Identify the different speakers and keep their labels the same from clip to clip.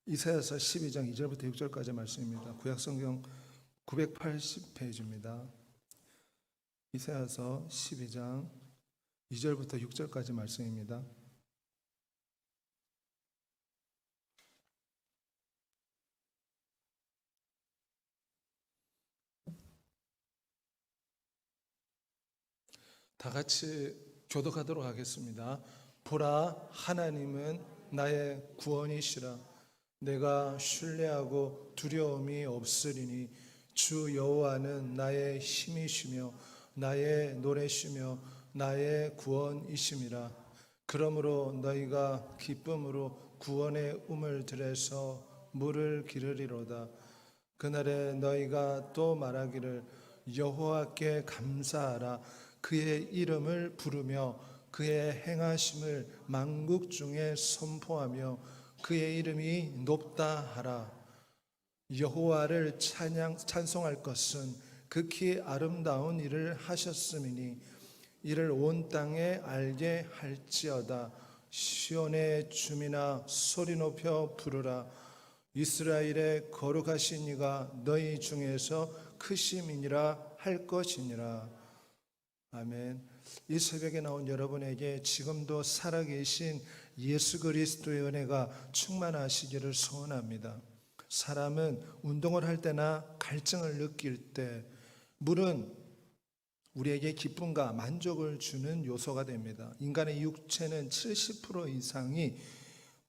Speaker 1: 이사야서 12장 2절부터 6절까지 말씀입니다. 구약성경 980페이지입니다. 이사야서 12장 2절부터 6절까지 말씀입니다. 다 같이 교독하도록 하겠습니다. 보라, 하나님은 나의 구원이시라. 내가 신뢰하고 두려움이 없으리니 주 여호와는 나의 힘이시며 나의 노래시며 나의 구원이심이라. 그러므로 너희가 기쁨으로 구원의 음을 들여서 물을 기르리로다. 그날에 너희가 또 말하기를 여호와께 감사하라. 그의 이름을 부르며 그의 행하심을 만국 중에 선포하며 그의 이름이 높다 하라. 여호와를 찬송할 것은 극히 아름다운 일을 하셨음이니 이를 온 땅에 알게 할지어다. 시온의 주민아 소리 높여 부르라. 이스라엘의 거룩하신 이가 너희 중에서 크심이니라 할 것이니라. 아멘. 이 새벽에 나온 여러분에게 지금도 살아계신 예수 그리스도의 은혜가 충만하시기를 소원합니다. 사람은 운동을 할 때나 갈증을 느낄 때 물은 우리에게 기쁨과 만족을 주는 요소가 됩니다. 인간의 육체는 70% 이상이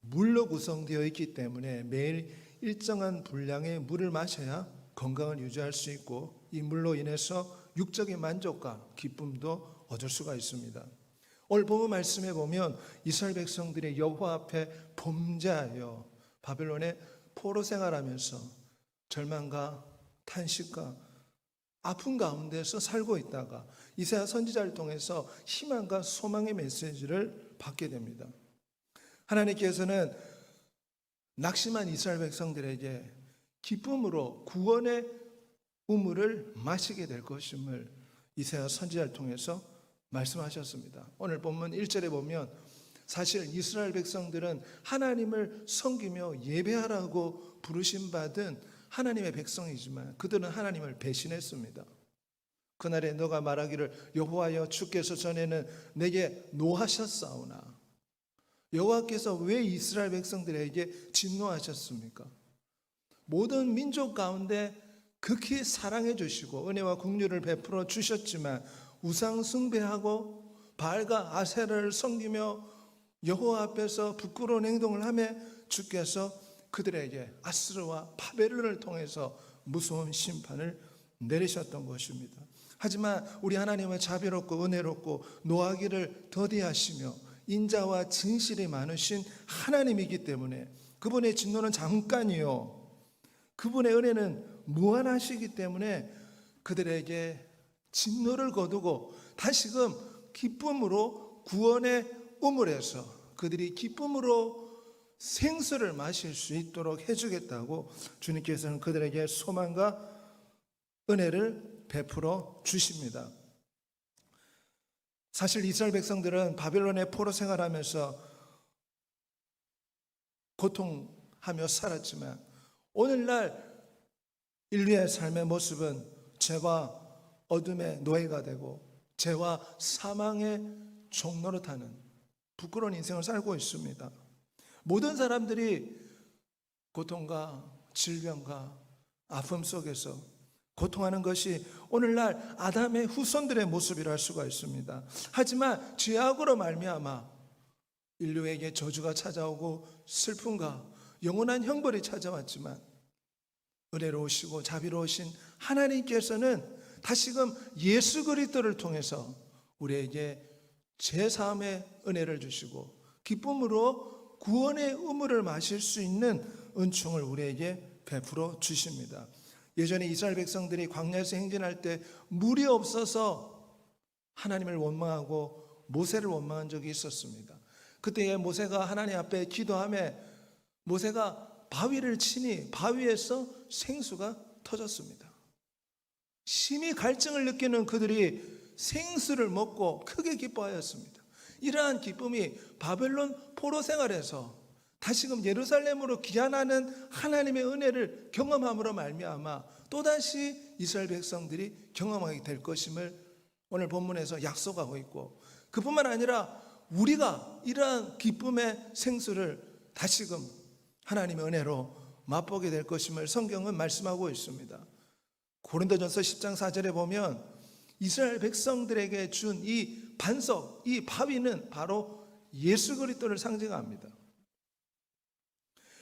Speaker 1: 물로 구성되어 있기 때문에 매일 일정한 분량의 물을 마셔야 건강을 유지할 수 있고 이 물로 인해서 육적인 만족과 기쁨도 얻을 수가 있습니다. 오늘 본문 말씀에 보면 이스라엘 백성들이 여호와 앞에 범죄하여 바벨론의 포로 생활하면서 절망과 탄식과 아픔 가운데서 살고 있다가 이사야 선지자를 통해서 희망과 소망의 메시지를 받게 됩니다. 하나님께서는 낙심한 이스라엘 백성들에게 기쁨으로 구원의 우물을 마시게 될 것임을 이사야 선지자를 통해서 말씀하셨습니다. 오늘 본문 1절에 보면 사실 이스라엘 백성들은 하나님을 섬기며 예배하라고 부르심 받은 하나님의 백성이지만 그들은 하나님을 배신했습니다. 그날에 너가 말하기를 여호와여 주께서 전에는 내게 노하셨사오나 여호와께서 왜 이스라엘 백성들에게 진노하셨습니까? 모든 민족 가운데 극히 사랑해 주시고 은혜와 긍휼을 베풀어 주셨지만 우상 숭배하고 바알과 아세라를 섬기며 여호와 앞에서 부끄러운 행동을 하며 주께서 그들에게 아스르와 바벨론을 통해서 무서운 심판을 내리셨던 것입니다. 하지만 우리 하나님은 자비롭고 은혜롭고 노하기를 더디하시며 인자와 진실이 많으신 하나님이기 때문에 그분의 진노는 잠깐이요 그분의 은혜는 무한하시기 때문에 그들에게 진노를 거두고 다시금 기쁨으로 구원의 우물에서 그들이 기쁨으로 생수를 마실 수 있도록 해주겠다고 주님께서는 그들에게 소망과 은혜를 베풀어 주십니다. 사실 이스라엘 백성들은 바벨론의 포로 생활하면서 고통하며 살았지만 오늘날 인류의 삶의 모습은 죄와 어둠의 노예가 되고 죄와 사망의 종로로 타는 부끄러운 인생을 살고 있습니다. 모든 사람들이 고통과 질병과 아픔 속에서 고통하는 것이 오늘날 아담의 후손들의 모습이라 할 수가 있습니다. 하지만 죄악으로 말미암아 인류에게 저주가 찾아오고 슬픔과 영원한 형벌이 찾아왔지만 은혜로우시고 자비로우신 하나님께서는 다시금 예수 그리스도를 통해서 우리에게 제사함의 은혜를 주시고 기쁨으로 구원의 우물을 마실 수 있는 은총을 우리에게 베풀어 주십니다. 예전에 이스라엘 백성들이 광야에서 행진할 때 물이 없어서 하나님을 원망하고 모세를 원망한 적이 있었습니다. 그때에 모세가 하나님 앞에 기도하며 모세가 바위를 치니 바위에서 생수가 터졌습니다. 심히 갈증을 느끼는 그들이 생수를 먹고 크게 기뻐하였습니다. 이러한 기쁨이 바벨론 포로 생활에서 다시금 예루살렘으로 귀환하는 하나님의 은혜를 경험함으로 말미암아 또다시 이스라엘 백성들이 경험하게 될 것임을 오늘 본문에서 약속하고 있고, 그뿐만 아니라 우리가 이러한 기쁨의 생수를 다시금 하나님의 은혜로 맛보게 될 것임을 성경은 말씀하고 있습니다. 고린도전서 10장 4절에 보면 이스라엘 백성들에게 준 이 반석, 이 바위는 바로 예수 그리스도를 상징합니다.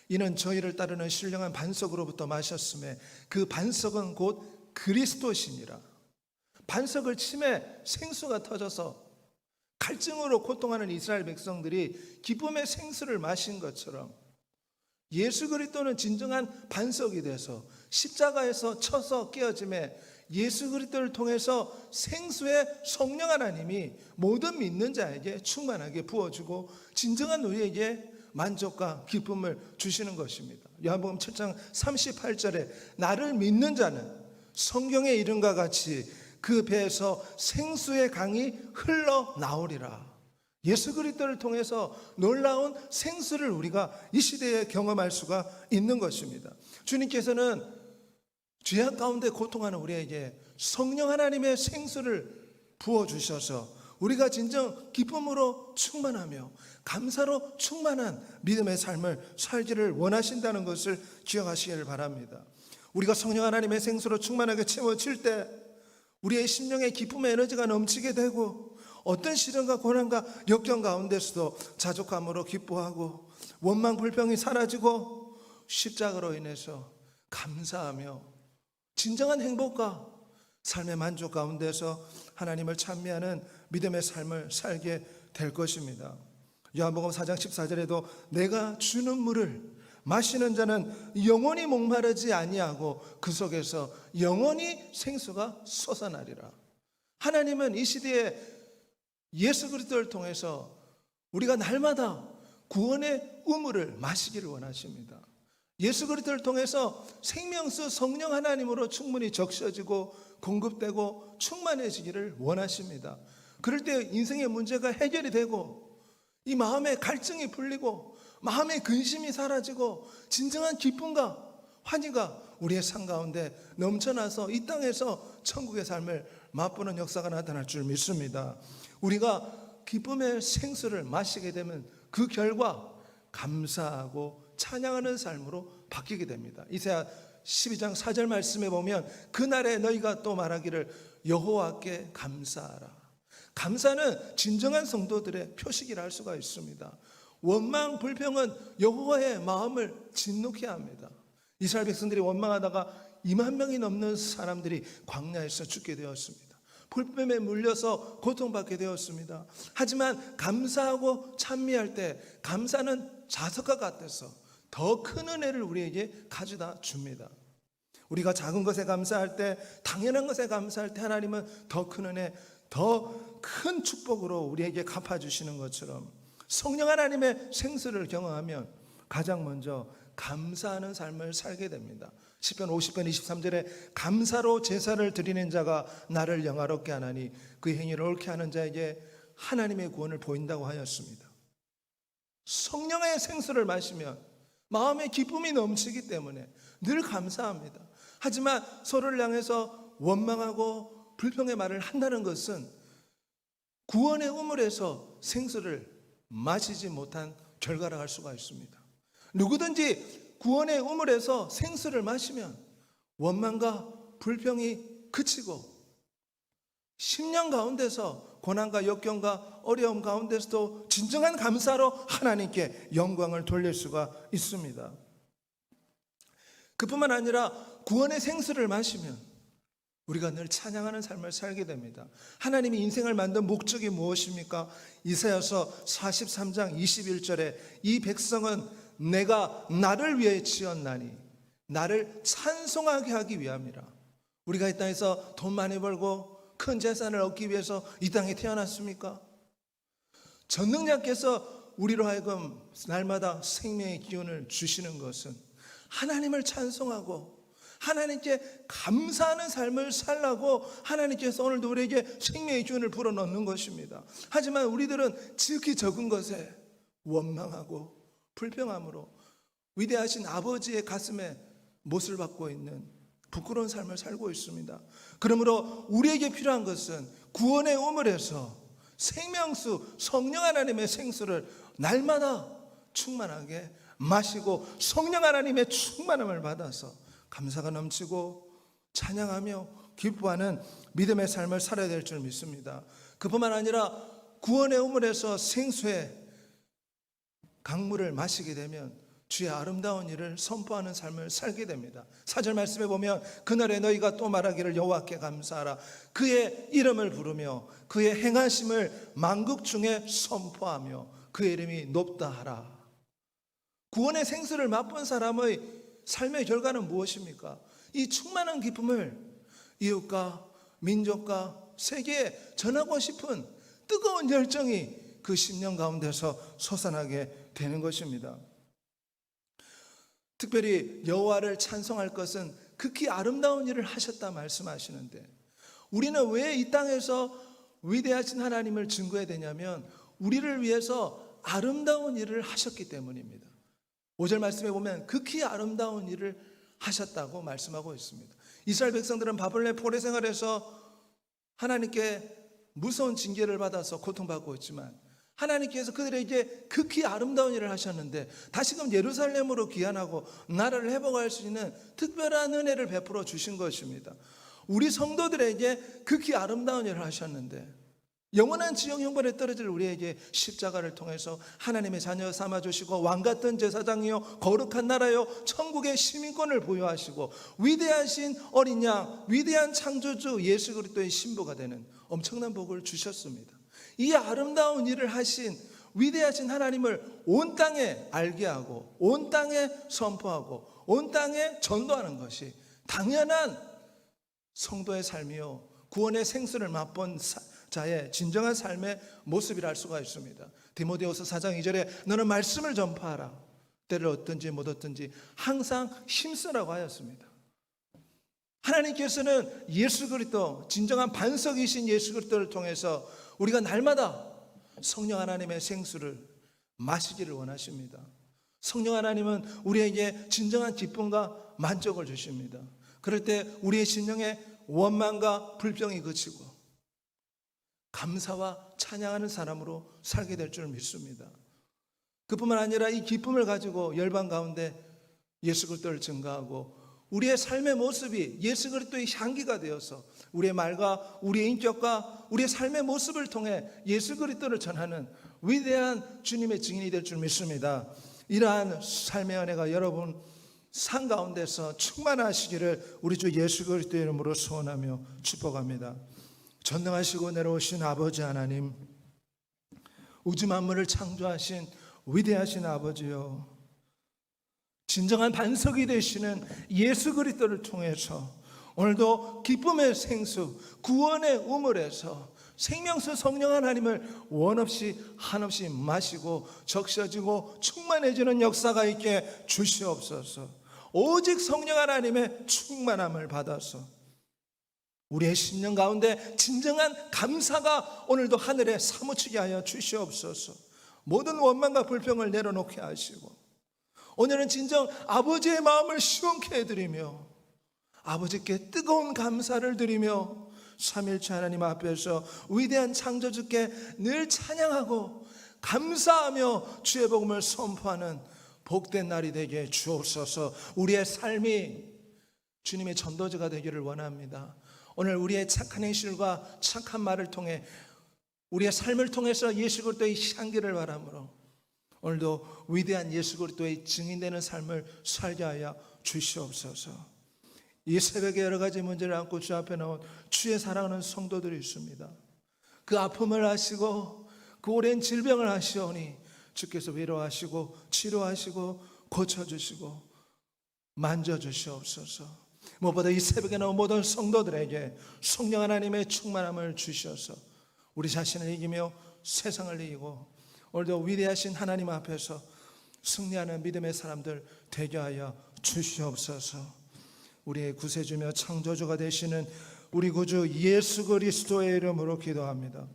Speaker 1: 이는 저희를 따르는 신령한 반석으로부터 마셨음에 그 반석은 곧 그리스도시니라. 반석을 치매 생수가 터져서 갈증으로 고통하는 이스라엘 백성들이 기쁨의 생수를 마신 것처럼 예수 그리스도는 진정한 반석이 돼서 십자가에서 쳐서 깨어짐에 예수 그리스도를 통해서 생수의 성령 하나님이 모든 믿는 자에게 충만하게 부어주고 진정한 우리에게 만족과 기쁨을 주시는 것입니다. 요한복음 7장 38절에 나를 믿는 자는 성경의 이름과 같이 그 배에서 생수의 강이 흘러나오리라. 예수 그리스도를 통해서 놀라운 생수를 우리가 이 시대에 경험할 수가 있는 것입니다. 주님께서는 죄악 가운데 고통하는 우리에게 성령 하나님의 생수를 부어주셔서 우리가 진정 기쁨으로 충만하며 감사로 충만한 믿음의 삶을 살기를 원하신다는 것을 기억하시기를 바랍니다. 우리가 성령 하나님의 생수로 충만하게 채워질 때 우리의 심령의 기쁨의 에너지가 넘치게 되고 어떤 시련과 고난과 역경 가운데서도 자족함으로 기뻐하고 원망 불평이 사라지고 십자가로 인해서 감사하며 진정한 행복과 삶의 만족 가운데서 하나님을 찬미하는 믿음의 삶을 살게 될 것입니다. 요한복음 4장 14절에도 내가 주는 물을 마시는 자는 영원히 목마르지 아니하고 그 속에서 영원히 생수가 솟아나리라. 하나님은 이 시대에 예수 그리스도를 통해서 우리가 날마다 구원의 우물을 마시기를 원하십니다. 예수 그리스도를 통해서 생명수 성령 하나님으로 충분히 적셔지고 공급되고 충만해지기를 원하십니다. 그럴 때 인생의 문제가 해결이 되고 이 마음의 갈증이 풀리고 마음의 근심이 사라지고 진정한 기쁨과 환희가 우리의 삶 가운데 넘쳐나서 이 땅에서 천국의 삶을 맛보는 역사가 나타날 줄 믿습니다. 우리가 기쁨의 생수를 마시게 되면 그 결과 감사하고 찬양하는 삶으로 바뀌게 됩니다. 이사야 12장 4절 말씀에 보면 그날에 너희가 또 말하기를 여호와께 감사하라. 감사는 진정한 성도들의 표식이라 할 수가 있습니다. 원망 불평은 여호와의 마음을 진노케 합니다. 이스라엘 백성들이 원망하다가 2만 명이 넘는 사람들이 광야에서 죽게 되었습니다. 불뱀에 물려서 고통받게 되었습니다. 하지만 감사하고 찬미할 때 감사는 자석과 같아서 더 큰 은혜를 우리에게 가져다 줍니다. 우리가 작은 것에 감사할 때, 당연한 것에 감사할 때 하나님은 더 큰 은혜, 더 큰 축복으로 우리에게 갚아주시는 것처럼 성령 하나님의 생수를 경험하면 가장 먼저 감사하는 삶을 살게 됩니다. 시편 50편 23절에 감사로 제사를 드리는 자가 나를 영화롭게 하나니 그 행위를 옳게 하는 자에게 하나님의 구원을 보인다고 하였습니다. 성령의 생수를 마시면 마음의 기쁨이 넘치기 때문에 늘 감사합니다. 하지만 서로를 향해서 원망하고 불평의 말을 한다는 것은 구원의 우물에서 생수를 마시지 못한 결과라 할 수가 있습니다. 누구든지 구원의 우물에서 생수를 마시면 원망과 불평이 그치고 심령 가운데서 고난과 역경과 어려움 가운데서도 진정한 감사로 하나님께 영광을 돌릴 수가 있습니다. 그뿐만 아니라 구원의 생수를 마시면 우리가 늘 찬양하는 삶을 살게 됩니다. 하나님이 인생을 만든 목적이 무엇입니까? 이사야서 43장 21절에 이 백성은 내가 나를 위해 지었나니 나를 찬송하게 하기 위함이라. 우리가 이 땅에서 돈 많이 벌고 큰 재산을 얻기 위해서 이 땅에 태어났습니까? 전능자께서 우리로 하여금 날마다 생명의 기운을 주시는 것은 하나님을 찬송하고 하나님께 감사하는 삶을 살라고 하나님께서 오늘도 우리에게 생명의 기운을 불어넣는 것입니다. 하지만 우리들은 지극히 적은 것에 원망하고 불평함으로 위대하신 아버지의 가슴에 못을 박고 있는 부끄러운 삶을 살고 있습니다. 그러므로 우리에게 필요한 것은 구원의 우물에서 생명수 성령 하나님의 생수를 날마다 충만하게 마시고 성령 하나님의 충만함을 받아서 감사가 넘치고 찬양하며 기뻐하는 믿음의 삶을 살아야 될 줄 믿습니다. 그뿐만 아니라 구원의 우물에서 생수의 강물을 마시게 되면 주의 아름다운 일을 선포하는 삶을 살게 됩니다. 4절 말씀에 보면 그날에 너희가 또 말하기를 여호와께 감사하라. 그의 이름을 부르며 그의 행하심을 만국 중에 선포하며 그의 이름이 높다 하라. 구원의 생수를 맛본 사람의 삶의 결과는 무엇입니까? 이 충만한 기쁨을 이웃과 민족과 세계에 전하고 싶은 뜨거운 열정이 그 심령 가운데서 솟아나게 되는 것입니다. 특별히 여호와를 찬송할 것은 극히 아름다운 일을 하셨다 말씀하시는데, 우리는 왜 이 땅에서 위대하신 하나님을 증거해야 되냐면 우리를 위해서 아름다운 일을 하셨기 때문입니다. 5절 말씀에 보면 극히 아름다운 일을 하셨다고 말씀하고 있습니다. 이스라엘 백성들은 바벨론 포로 생활에서 하나님께 무서운 징계를 받아서 고통받고 있지만 하나님께서 그들에게 극히 아름다운 일을 하셨는데 다시금 예루살렘으로 귀환하고 나라를 회복할 수 있는 특별한 은혜를 베풀어 주신 것입니다. 우리 성도들에게 극히 아름다운 일을 하셨는데 영원한 지옥 형벌에 떨어질 우리에게 십자가를 통해서 하나님의 자녀 삼아주시고 왕같은 제사장이요 거룩한 나라요 천국의 시민권을 부여하시고 위대하신 어린 양, 위대한 창조주 예수 그리스도의 신부가 되는 엄청난 복을 주셨습니다. 이 아름다운 일을 하신 위대하신 하나님을 온 땅에 알게 하고 온 땅에 선포하고 온 땅에 전도하는 것이 당연한 성도의 삶이요 구원의 생수를 맛본 자의 진정한 삶의 모습이라 할 수가 있습니다. 디모데후서 4장 2절에 너는 말씀을 전파하라. 때를 얻든지 못 얻든지 항상 힘쓰라고 하였습니다. 하나님께서는 예수 그리스도 진정한 반석이신 예수 그리스도를 통해서 우리가 날마다 성령 하나님의 생수를 마시기를 원하십니다. 성령 하나님은 우리에게 진정한 기쁨과 만족을 주십니다. 그럴 때 우리의 심령에 원망과 불평이 그치고 감사와 찬양하는 사람으로 살게 될 줄 믿습니다. 그뿐만 아니라 이 기쁨을 가지고 열방 가운데 예수 그리스도를 증거하고 우리의 삶의 모습이 예수 그리스도의 향기가 되어서 우리의 말과 우리의 인격과 우리의 삶의 모습을 통해 예수 그리스도를 전하는 위대한 주님의 증인이 될 줄 믿습니다. 이러한 삶의 은혜가 여러분 삶 가운데서 충만하시기를 우리 주 예수 그리스도의 이름으로 소원하며 축복합니다. 전능하시고 내려오신 아버지 하나님, 우주 만물을 창조하신 위대하신 아버지요, 진정한 반석이 되시는 예수 그리스도를 통해서 오늘도 기쁨의 생수 구원의 우물에서 생명수 성령 하나님을 원없이 한없이 마시고 적셔지고 충만해지는 역사가 있게 주시옵소서. 오직 성령 하나님의 충만함을 받아서 우리의 심령 가운데 진정한 감사가 오늘도 하늘에 사무치게 하여 주시옵소서. 모든 원망과 불평을 내려놓게 하시고 오늘은 진정 아버지의 마음을 시원케 해드리며 아버지께 뜨거운 감사를 드리며 삼일체 하나님 앞에서 위대한 창조주께 늘 찬양하고 감사하며 주의 복음을 선포하는 복된 날이 되게 주옵소서. 우리의 삶이 주님의 전도자가 되기를 원합니다. 오늘 우리의 착한 행실과 착한 말을 통해 우리의 삶을 통해서 예수 그리스도의 향기를 바라므로 오늘도 위대한 예수 그리스도의 증인되는 삶을 살게 하여 주시옵소서. 이 새벽에 여러 가지 문제를 안고 주 앞에 나온 주의 사랑하는 성도들이 있습니다. 그 아픔을 아시고 그 오랜 질병을 아시오니 주께서 위로하시고 치료하시고 고쳐주시고 만져주시옵소서. 무엇보다 이 새벽에 나온 모든 성도들에게 성령 하나님의 충만함을 주셔서 우리 자신을 이기며 세상을 이기고 오늘도 위대하신 하나님 앞에서 승리하는 믿음의 사람들 되게 하여 주시옵소서. 우리의 구세주며 창조주가 되시는 우리 구주 예수 그리스도의 이름으로 기도합니다.